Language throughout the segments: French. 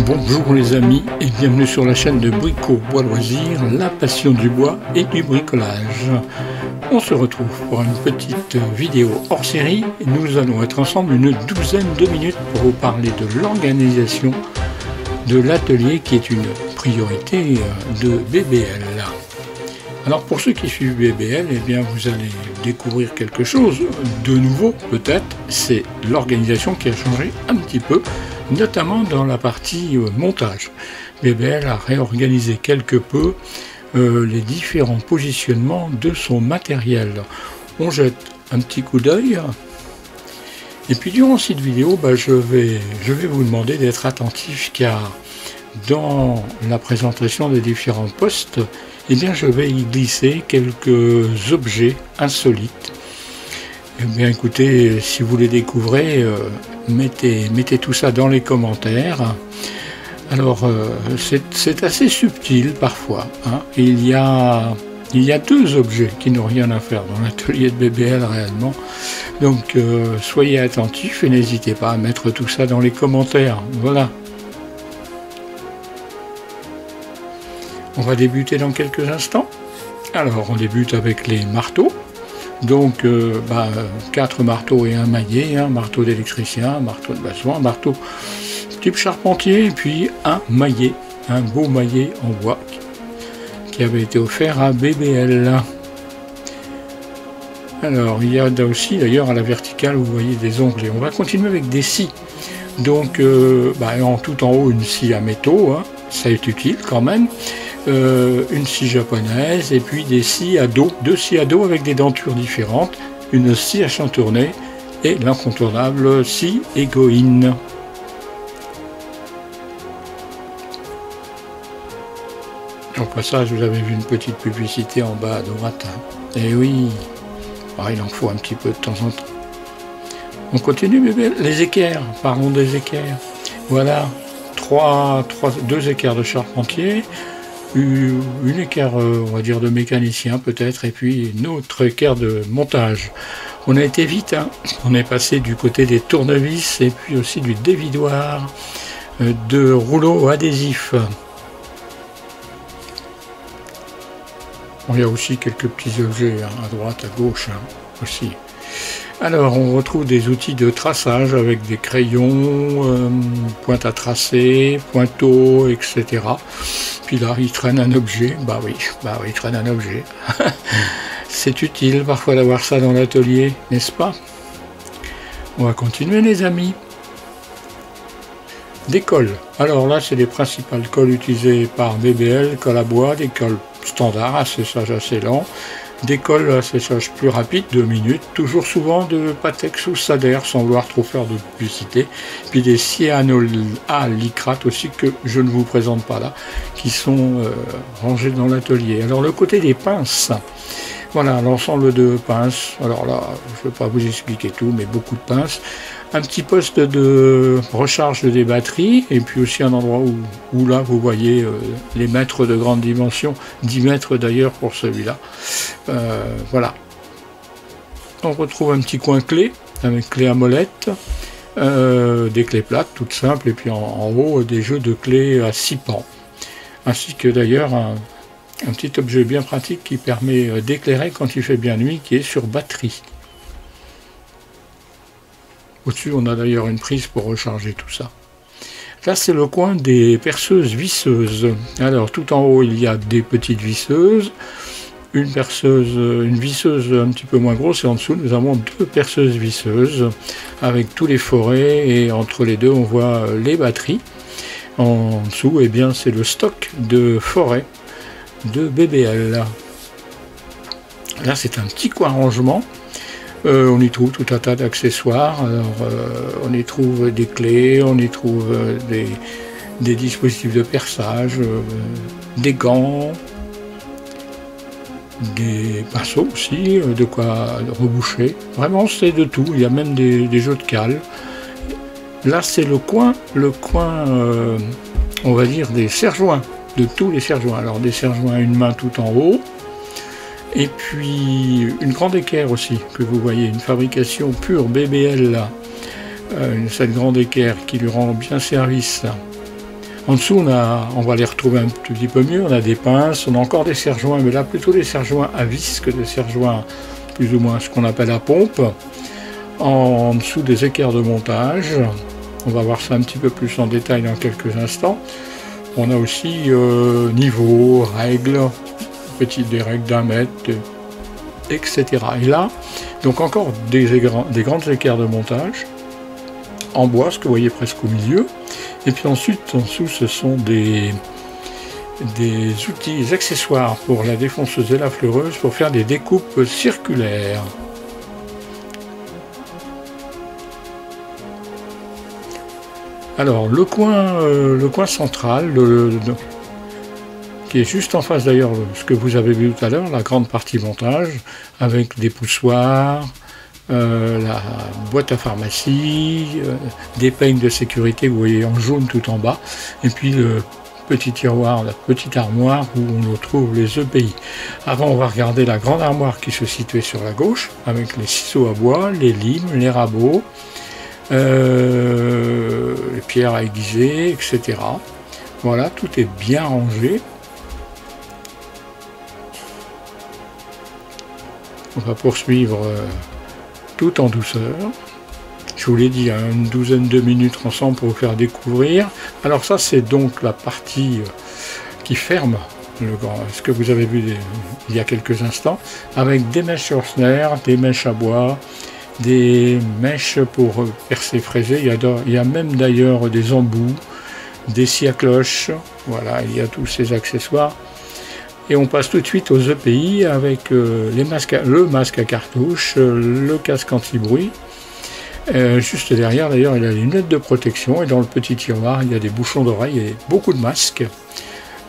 Bonjour les amis et bienvenue sur la chaîne de Brico Bois Loisirs, la passion du bois et du bricolage. On se retrouve pour une petite vidéo hors série et nous allons être ensemble une douzaine de minutes pour vous parler de l'organisation de l'atelier qui est une priorité de BBL. Alors pour ceux qui suivent BBL, eh bien vous allez découvrir quelque chose de nouveau peut-être, c'est l'organisation qui a changé un petit peu, notamment dans la partie montage. BBL a réorganisé quelque peu les différents positionnements de son matériel. On jette un petit coup d'œil et puis durant cette vidéo, je vais vous demander d'être attentif car dans la présentation des différents postes, eh bien je vais y glisser quelques objets insolites. Eh bien écoutez, si vous les découvrez, mettez tout ça dans les commentaires. Alors c'est assez subtil parfois, hein. Il y a deux objets qui n'ont rien à faire dans l'atelier de BBL réellement. Donc soyez attentifs et n'hésitez pas à mettre tout ça dans les commentaires. Voilà. On va débuter dans quelques instants. Alors on débute avec les marteaux. Donc 4 marteaux et un maillet, un marteau d'électricien, un marteau de maçon, un marteau type charpentier et puis un maillet, un beau maillet en bois qui avait été offert à BBL. Alors il y a aussi d'ailleurs à la verticale vous voyez des onglets. On va continuer avec des scies. Donc tout en haut une scie à métaux, hein, ça est utile quand même. Une scie japonaise et puis des scies à dos, deux scies à dos avec des dentures différentes, une scie à chantourner et l'incontournable scie Egoin. Au passage, vous avez vu une petite publicité en bas à droite. Et oui, il en faut un petit peu de temps en temps. On continue, bébé. Les équerres, parlons des équerres. Voilà, deux équerres de charpentier. Une équerre, on va dire, de mécanicien peut-être, et puis une autre équerre de montage. On a été vite, hein. On est passé du côté des tournevis et puis aussi du dévidoir de rouleaux adhésifs. Bon, il y a aussi quelques petits objets hein, à droite, à gauche hein, aussi. Alors on retrouve des outils de traçage avec des crayons, pointe à tracer, pointeau, etc. Puis là, il traîne un objet. Bah oui, il traîne un objet. C'est utile parfois d'avoir ça dans l'atelier, n'est-ce pas? On va continuer les amis. Des cols. Alors là, c'est les principales cols utilisées par BBL, colle à bois, des cols standards, asséchage assez lent. Des cols à séchage plus rapide, 2 minutes, toujours souvent de Patex ou Sader, sans vouloir trop faire de publicité. Puis des cyanoacrylates aussi, que je ne vous présente pas là, qui sont rangés dans l'atelier. Alors le côté des pinces, voilà, l'ensemble de pinces. Alors là, je ne vais pas vous expliquer tout, mais beaucoup de pinces. Un petit poste de recharge des batteries, et puis aussi un endroit où là, vous voyez les mètres de grande dimension, 10 mètres d'ailleurs pour celui-là. Voilà. On retrouve un petit coin clé, avec clé à molette, des clés plates, toutes simples, et puis en haut, des jeux de clés à 6 pans. Ainsi que d'ailleurs un petit objet bien pratique qui permet d'éclairer quand il fait bien nuit, qui est sur batterie. Au-dessus, on a d'ailleurs une prise pour recharger tout ça. Là, c'est le coin des perceuses visseuses. Alors, tout en haut, il y a des petites visseuses, une visseuse un petit peu moins grosse, et en dessous, nous avons 2 perceuses visseuses avec tous les forets, et entre les deux, on voit les batteries. En dessous, eh bien, c'est le stock de forêt de BBL. Là, c'est un petit coin rangement. On y trouve tout un tas d'accessoires. On y trouve des clés, on y trouve des dispositifs de perçage, des gants, des pinceaux aussi, de quoi reboucher. Vraiment, c'est de tout. Il y a même des jeux de cale. Là, c'est le coin, on va dire, des serre-joints, de tous les serre-joints. Alors, des serre-joints à une main tout en haut. Et puis une grande équerre aussi, que vous voyez, une fabrication pure BBL là, cette grande équerre qui lui rend bien service. En dessous, on va les retrouver un petit peu mieux. On a des pinces, on a encore des serre-joints, mais là plutôt des serre-joints à vis que des serre-joints plus ou moins ce qu'on appelle à pompe. En dessous des équerres de montage, on va voir ça un petit peu plus en détail dans quelques instants. On a aussi niveau, règles, des règles d'1 mètre, etc. Et là, donc encore des grandes équerres de montage en bois, ce que vous voyez presque au milieu. Et puis ensuite, en dessous, ce sont des outils, des accessoires pour la défonceuse et la fleureuse pour faire des découpes circulaires. Alors, le coin central, qui est juste en face d'ailleurs, ce que vous avez vu tout à l'heure, la grande partie montage, avec des poussoirs, la boîte à pharmacie, des peignes de sécurité, vous voyez en jaune tout en bas, et puis le petit tiroir, la petite armoire où on retrouve les EPI. Avant, on va regarder la grande armoire qui se situait sur la gauche, avec les ciseaux à bois, les limes, les rabots, les pierres à aiguiser, etc. Voilà, tout est bien rangé. On va poursuivre tout en douceur. Je vous l'ai dit, une douzaine de minutes ensemble pour vous faire découvrir. Alors ça, c'est donc la partie qui ferme ce que vous avez vu il y a quelques instants, avec des mèches Schursner, des mèches à bois, des mèches pour percer, fraiser. Il y a même d'ailleurs des embouts, des scies à cloche. Voilà, il y a tous ces accessoires. Et on passe tout de suite aux EPI avec le masque à cartouche, le casque anti-bruit. Juste derrière, d'ailleurs, il y a les lunettes de protection. Et dans le petit tiroir, il y a des bouchons d'oreilles et beaucoup de masques,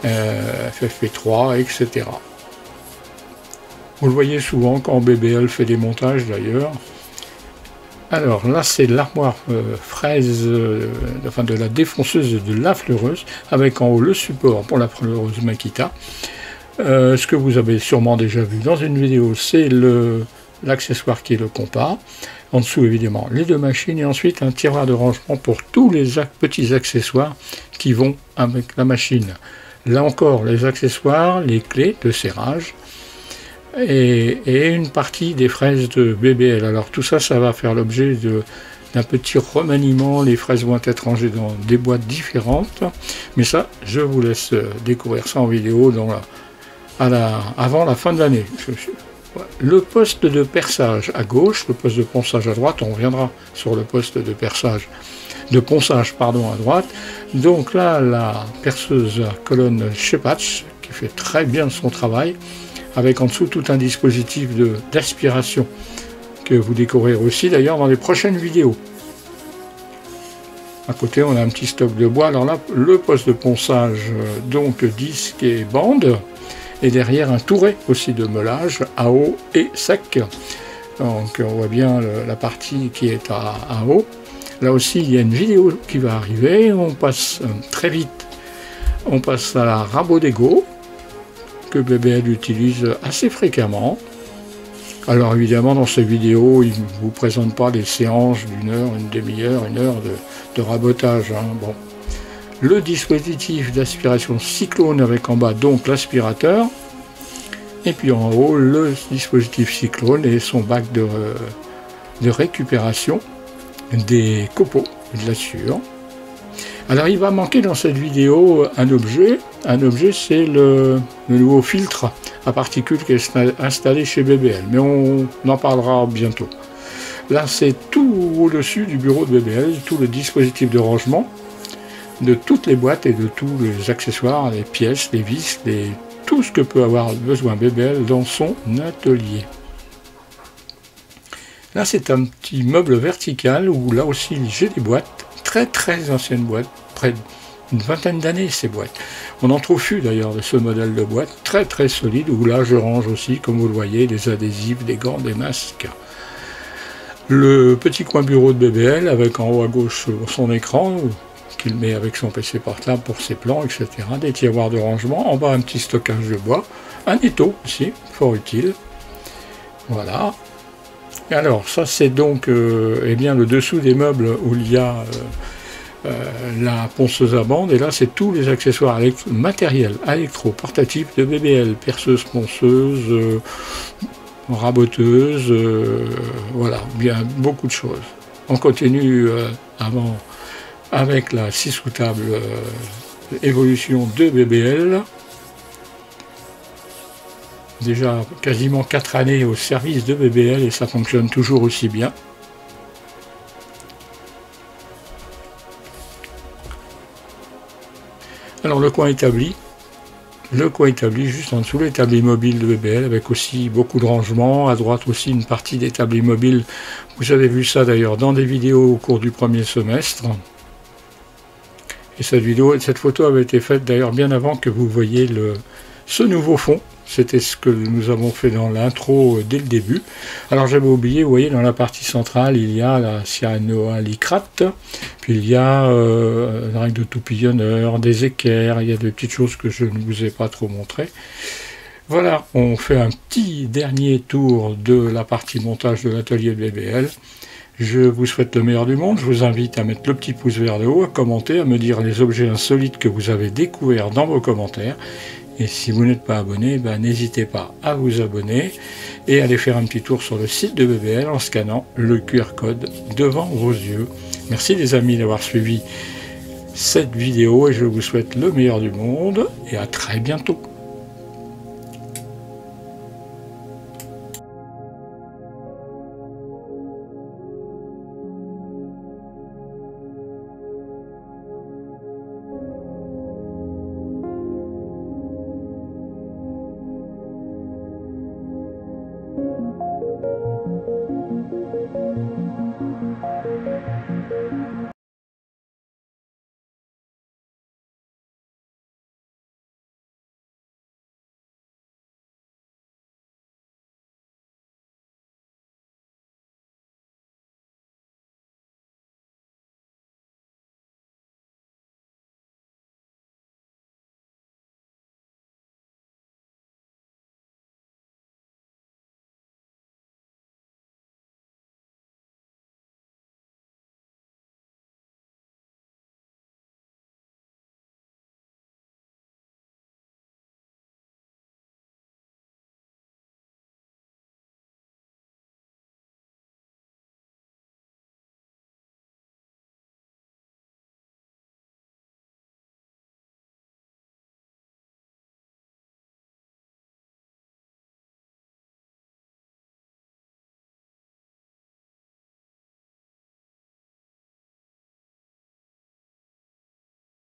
FFP3, etc. Vous le voyez souvent quand BBL fait des montages, d'ailleurs. Alors là, c'est l'armoire fraise, enfin de la défonceuse de la fleureuse, avec en haut le support pour la fleureuse Makita. Ce que vous avez sûrement déjà vu dans une vidéo, c'est l'accessoire qui est le compas. En dessous, évidemment, les deux machines et ensuite un tiroir de rangement pour tous les petits accessoires qui vont avec la machine. Là encore, les accessoires, les clés de serrage et une partie des fraises de BBL. Alors tout ça, ça va faire l'objet d'un petit remaniement. Les fraises vont être rangées dans des boîtes différentes. Mais ça, je vous laisse découvrir ça en vidéo avant la fin de l'année. Le poste de perçage à gauche, le poste de ponçage à droite, on reviendra sur le poste de ponçage à droite. Donc là, la perceuse à colonne Shepatch, qui fait très bien son travail, avec en dessous tout un dispositif d'aspiration, que vous découvrirez aussi d'ailleurs dans les prochaines vidéos. À côté, on a un petit stock de bois. Alors là, le poste de ponçage, donc disque et bande, et derrière un touret aussi de meulage à eau et sec. Donc on voit bien la partie qui est à eau. Là aussi il y a une vidéo qui va arriver, on passe très vite, on passe à la rabot d'égo que BBL utilise assez fréquemment. Alors évidemment dans ces vidéos il ne vous présente pas des séances d'une heure, une demi-heure, une heure de rabotage. Bon. Le dispositif d'aspiration cyclone avec en bas donc l'aspirateur, et puis en haut le dispositif cyclone et son bac de récupération des copeaux de la sueur. Alors il va manquer dans cette vidéo un objet c'est le nouveau filtre à particules qui est installé chez BBL, mais on en parlera bientôt. Là c'est tout au-dessus du bureau de BBL, tout le dispositif de rangement de toutes les boîtes et de tous les accessoires, les pièces, les vis, tout ce que peut avoir besoin BBL dans son atelier. Là c'est un petit meuble vertical où là aussi j'ai des boîtes, très anciennes boîtes, près d'une vingtaine d'années ces boîtes. On en trouve plus d'ailleurs de ce modèle de boîte, très solide, où là je range aussi, comme vous le voyez, des adhésifs, des gants, des masques. Le petit coin bureau de BBL avec en haut à gauche son écran, qu'il met avec son PC portable pour ses plans, etc. Des tiroirs de rangement, en bas un petit stockage de bois, un étau aussi, fort utile. Voilà. Et alors ça c'est donc eh bien, le dessous des meubles où il y a la ponceuse à bande, et là c'est tous les accessoires matériels électro portatifs de BBL, perceuse, ponceuse, raboteuse, voilà, bien beaucoup de choses. On continue avant avec la scie sous-table évolution de BBL. Déjà quasiment 4 années au service de BBL et ça fonctionne toujours aussi bien. Alors le coin établi juste en dessous l'établi mobile de BBL avec aussi beaucoup de rangements, à droite aussi une partie d'établi mobile. Vous avez vu ça d'ailleurs dans des vidéos au cours du premier semestre. Et cette photo avait été faite d'ailleurs bien avant que vous voyiez ce nouveau fond. C'était ce que nous avons fait dans l'intro dès le début. Alors j'avais oublié, vous voyez, dans la partie centrale, il y a la cyanoacrylate, puis il y a une règle de tourbillonneur, des équerres, il y a des petites choses que je ne vous ai pas trop montrées. Voilà, on fait un petit dernier tour de la partie montage de l'atelier de BBL. Je vous souhaite le meilleur du monde, je vous invite à mettre le petit pouce vers le haut, à commenter, à me dire les objets insolites que vous avez découverts dans vos commentaires. Et si vous n'êtes pas abonné, n'hésitez pas à vous abonner et à aller faire un petit tour sur le site de BBL en scannant le QR code devant vos yeux. Merci les amis d'avoir suivi cette vidéo et je vous souhaite le meilleur du monde et à très bientôt.